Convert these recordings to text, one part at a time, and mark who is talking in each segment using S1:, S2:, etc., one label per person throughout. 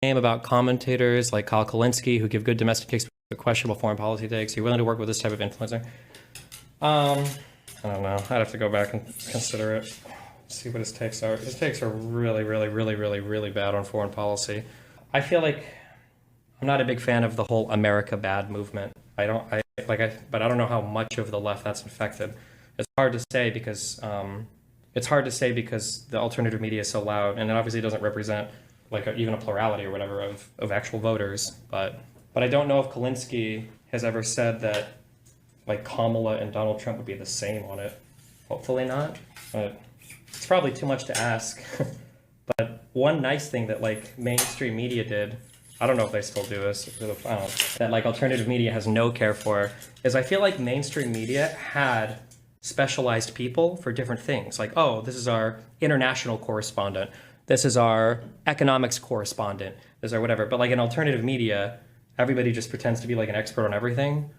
S1: about commentators like Kyle Kulinsky who give good domestic takes but questionable foreign policy takes? Are you willing to work with this type of influencer? I don't know. I'd have to go back and consider it. See what his takes are. His takes are really, really, really, really, really bad on foreign policy. I feel like I'm not a big fan of the whole America bad movement. But I don't know how much of the left that's infected. It's hard to say because the alternative media is so loud, and it obviously doesn't represent even a plurality or whatever of actual voters. But I don't know if Kulinsky has ever said that Kamala and Donald Trump would be the same on it. Hopefully not, but it's probably too much to ask. But one nice thing that mainstream media did, I don't know if they still do this, that alternative media has no care for, is I feel like mainstream media had specialized people for different things. Oh, this is our international correspondent. This is our economics correspondent. This is our whatever. But in alternative media, everybody just pretends to be an expert on everything.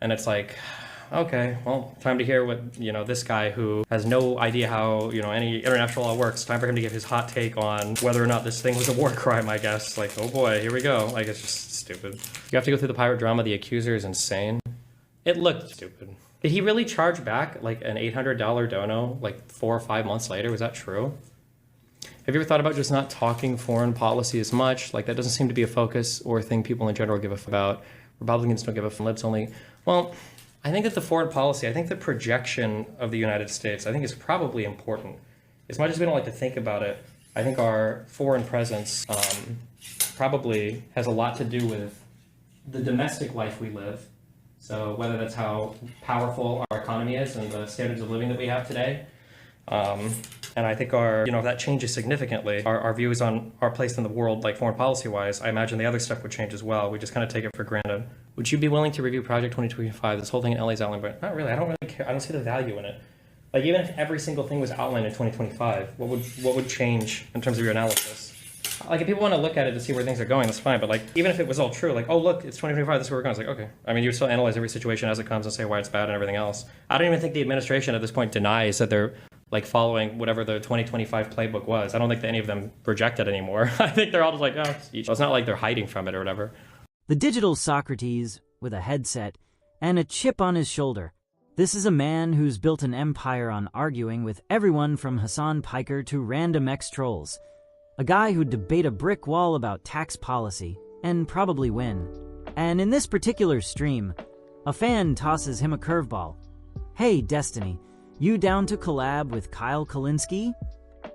S1: And it's okay, well, time to hear what, this guy who has no idea how, any international law works, time for him to give his hot take on whether or not this thing was a war crime, I guess. Oh boy, here we go. It's just stupid. You have to go through the pirate drama. The accuser is insane. It looked stupid. Did he really charge back an $800 dono 4 or 5 months later? Was that true? Have you ever thought about just not talking foreign policy as much? That doesn't seem to be a focus or a thing people in general give a f about. Republicans don't give a f. Libs only. Well, I think that the foreign policy, I think the projection of the United States, I think is probably important. As much as we don't like to think about it, I think our foreign presence probably has a lot to do with the domestic life we live. So whether that's how powerful our economy is and the standards of living that we have today. And I think if that changes significantly, our views on our place in the world, foreign policy-wise, I imagine the other stuff would change as well. We just kind of take it for granted. Would you be willing to review Project 2025? This whole thing in LA's outlined, but not really. I don't really care. I don't see the value in it. Even if every single thing was outlined in 2025, what would change in terms of your analysis? If people want to look at it to see where things are going, that's fine. But even if it was all true, oh look, it's 2025, this is where we're going. It's okay. I mean, you still analyze every situation as it comes and say why it's bad and everything else. I don't even think the administration at this point denies that they're following whatever the 2025 playbook was. I don't think that any of them reject it anymore. I think they're all just it's not like they're hiding from it or whatever.
S2: The digital Socrates with a headset and a chip on his shoulder. This is a man who's built an empire on arguing with everyone from Hassan Piker to random ex-trolls. A guy who'd debate a brick wall about tax policy and probably win. And in this particular stream, a fan tosses him a curveball. Hey, Destiny, you down to collab with Kyle Kulinsky?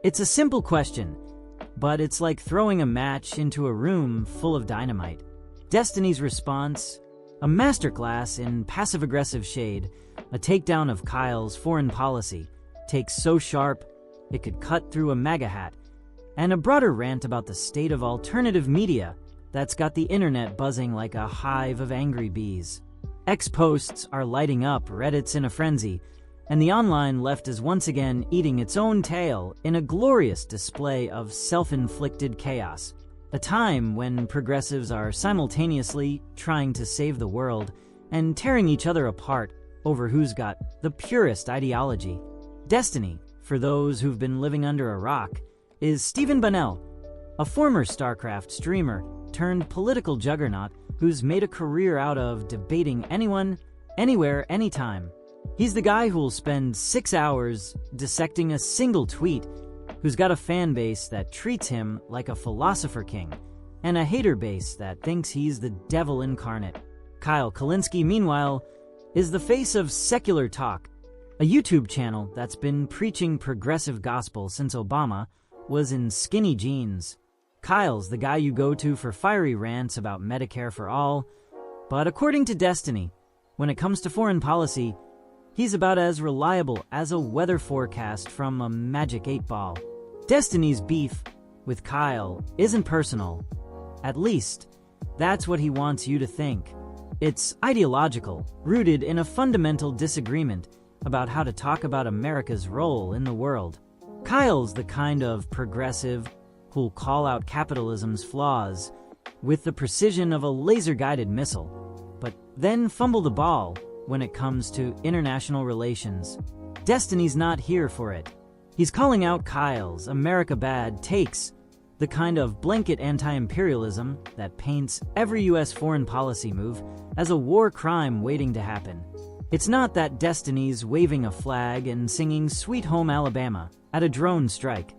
S2: It's a simple question, but it's like throwing a match into a room full of dynamite. Destiny's response, a masterclass in passive-aggressive shade, a takedown of Kyle's foreign policy, takes so sharp it could cut through a MAGA hat, and a broader rant about the state of alternative media that's got the internet buzzing like a hive of angry bees. X-posts are lighting up, Reddit's in a frenzy, and the online left is once again eating its own tail in a glorious display of self-inflicted chaos. A time when progressives are simultaneously trying to save the world and tearing each other apart over who's got the purest ideology. Destiny, for those who've been living under a rock, is Stephen Bunnell, a former StarCraft streamer turned political juggernaut who's made a career out of debating anyone, anywhere, anytime. He's the guy who'll spend 6 hours dissecting a single tweet, who's got a fan base that treats him like a philosopher king, and a hater base that thinks he's the devil incarnate. Kyle Kulinsky, meanwhile, is the face of Secular Talk, a YouTube channel that's been preaching progressive gospel since Obama was in skinny jeans. Kyle's the guy you go to for fiery rants about Medicare for all, but according to Destiny, when it comes to foreign policy, he's about as reliable as a weather forecast from a magic 8-ball. Destiny's beef with Kyle isn't personal. At least, that's what he wants you to think. It's ideological, rooted in a fundamental disagreement about how to talk about America's role in the world. Kyle's the kind of progressive who'll call out capitalism's flaws with the precision of a laser-guided missile, but then fumble the ball when it comes to international relations. Destiny's not here for it. He's calling out Kyle's America bad takes The kind of blanket anti-imperialism that paints every US foreign policy move as a war crime waiting to happen. It's not that Destiny's waving a flag and singing Sweet Home Alabama at a drone strike.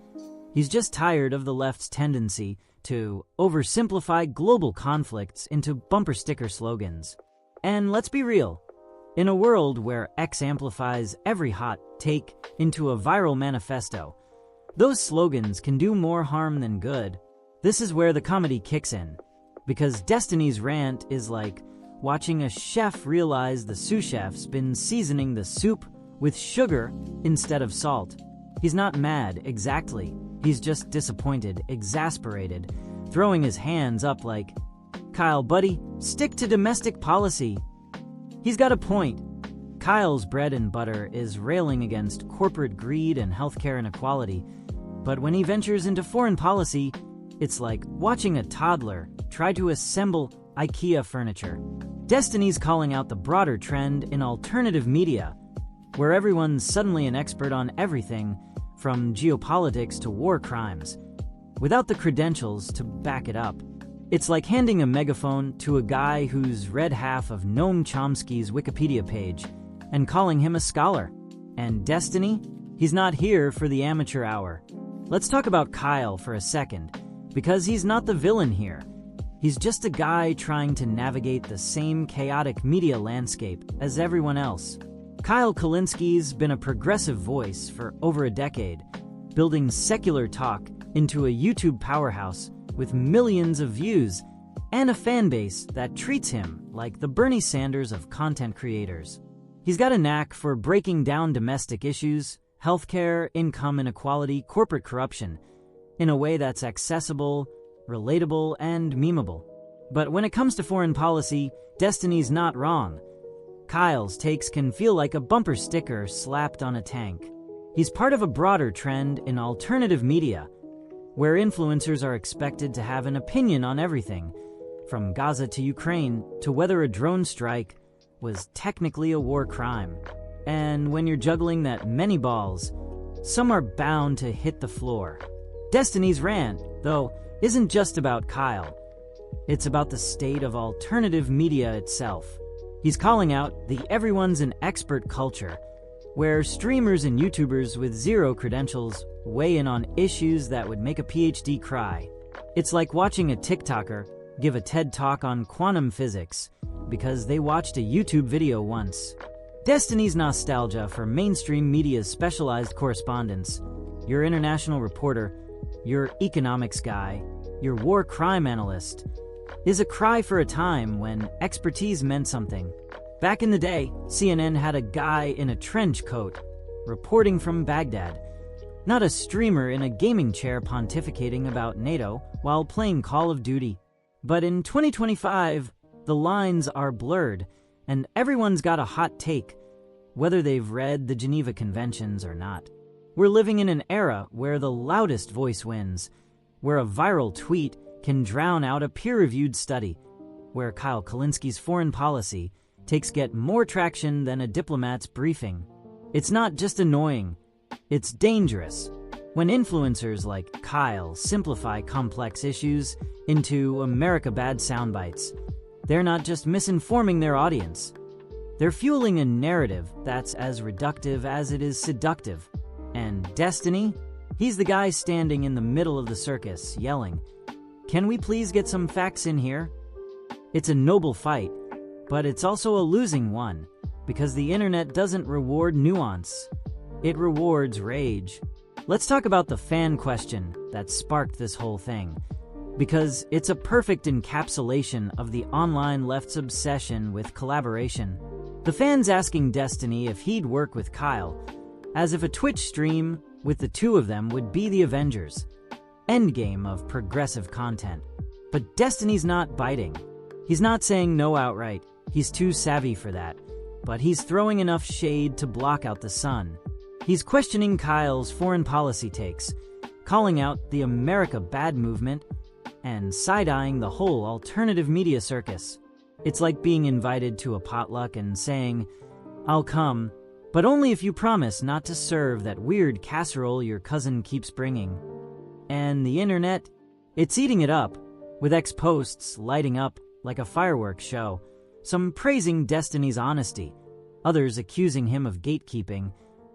S2: He's just tired of the left's tendency to oversimplify global conflicts into bumper sticker slogans. And let's be real, in a world where X amplifies every hot take into a viral manifesto, those slogans can do more harm than good. This is where the comedy kicks in, because Destiny's rant is like watching a chef realize the sous chef's been seasoning the soup with sugar instead of salt. He's not mad, exactly. He's just disappointed, exasperated, throwing his hands up like, "Kyle, buddy, stick to domestic policy." He's got a point. Kyle's bread and butter is railing against corporate greed and healthcare inequality, but when he ventures into foreign policy, it's like watching a toddler try to assemble IKEA furniture. Destiny's calling out the broader trend in alternative media, where everyone's suddenly an expert on everything from geopolitics to war crimes, without the credentials to back it up. It's like handing a megaphone to a guy who's read half of Noam Chomsky's Wikipedia page and calling him a scholar. And Destiny? He's not here for the amateur hour. Let's talk about Kyle for a second, because he's not the villain here. He's just a guy trying to navigate the same chaotic media landscape as everyone else. Kyle Kulinsky's been a progressive voice for over a decade, building secular talk into a YouTube powerhouse with millions of views and a fan base that treats him like the Bernie Sanders of content creators. He's got a knack for breaking down domestic issues, healthcare, income inequality, corporate corruption, in a way that's accessible, relatable, and memeable. But when it comes to foreign policy, Destiny's not wrong. Kyle's takes can feel like a bumper sticker slapped on a tank. He's part of a broader trend in alternative media, where influencers are expected to have an opinion on everything, from Gaza to Ukraine to whether a drone strike was technically a war crime. And when you're juggling that many balls, some are bound to hit the floor. Destiny's rant, though, isn't just about Kyle. It's about the state of alternative media itself. He's calling out the everyone's an expert culture, where streamers and YouTubers with zero credentials weigh in on issues that would make a PhD cry. It's like watching a TikToker give a TED Talk on quantum physics because they watched a YouTube video once. Destiny's nostalgia for mainstream media's specialized correspondents, your international reporter, your economics guy, your war crime analyst, is a cry for a time when expertise meant something. Back in the day, CNN had a guy in a trench coat reporting from Baghdad, not a streamer in a gaming chair pontificating about NATO while playing Call of Duty. But in 2025, the lines are blurred, and everyone's got a hot take, whether they've read the Geneva Conventions or not. We're living in an era where the loudest voice wins, where a viral tweet can drown out a peer-reviewed study, where Kyle Kulinsky's foreign policy takes get more traction than a diplomat's briefing. It's not just annoying, it's dangerous. When influencers like Kyle simplify complex issues into America bad soundbites, they're not just misinforming their audience. They're fueling a narrative that's as reductive as it is seductive. And Destiny? He's the guy standing in the middle of the circus, yelling, "Can we please get some facts in here?" It's a noble fight, but it's also a losing one, because the internet doesn't reward nuance. It rewards rage. Let's talk about the fan question that sparked this whole thing, because it's a perfect encapsulation of the online left's obsession with collaboration. The fans asking Destiny if he'd work with Kyle, as if a Twitch stream with the two of them would be the Avengers. Endgame of progressive content. But Destiny's not biting. He's not saying no outright. He's too savvy for that. But he's throwing enough shade to block out the sun. He's questioning Kyle's foreign policy takes, calling out the America Bad movement, and side-eyeing the whole alternative media circus. It's like being invited to a potluck and saying, "I'll come, but only if you promise not to serve that weird casserole your cousin keeps bringing." And the internet, It's eating it up, with X posts lighting up like a fireworks show, some praising Destiny's honesty, others accusing him of gatekeeping,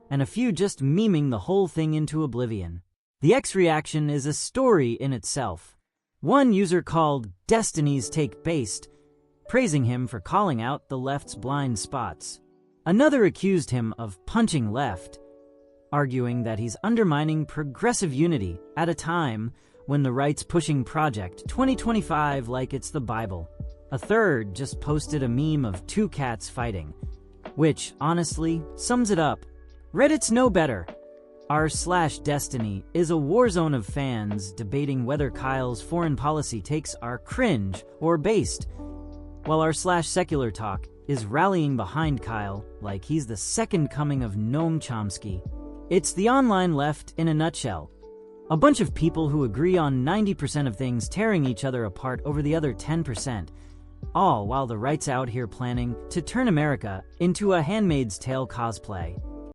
S2: and a few just memeing the whole thing into oblivion. The X reaction is a story in itself. One user called Destiny's Take Based, praising him for calling out the left's blind spots. Another accused him of punching left, arguing that he's undermining progressive unity at a time when the right's pushing Project 2025 like it's the Bible. A third just posted a meme of two cats fighting, which, honestly, sums it up. Reddit's no better. R/Destiny is a war zone of fans debating whether Kyle's foreign policy takes are cringe or based, while r/Secular Talk is rallying behind Kyle like he's the second coming of Noam Chomsky. It's the online left in a nutshell. A bunch of people who agree on 90% of things tearing each other apart over the other 10%, all while the right's out here planning to turn America into a Handmaid's Tale cosplay.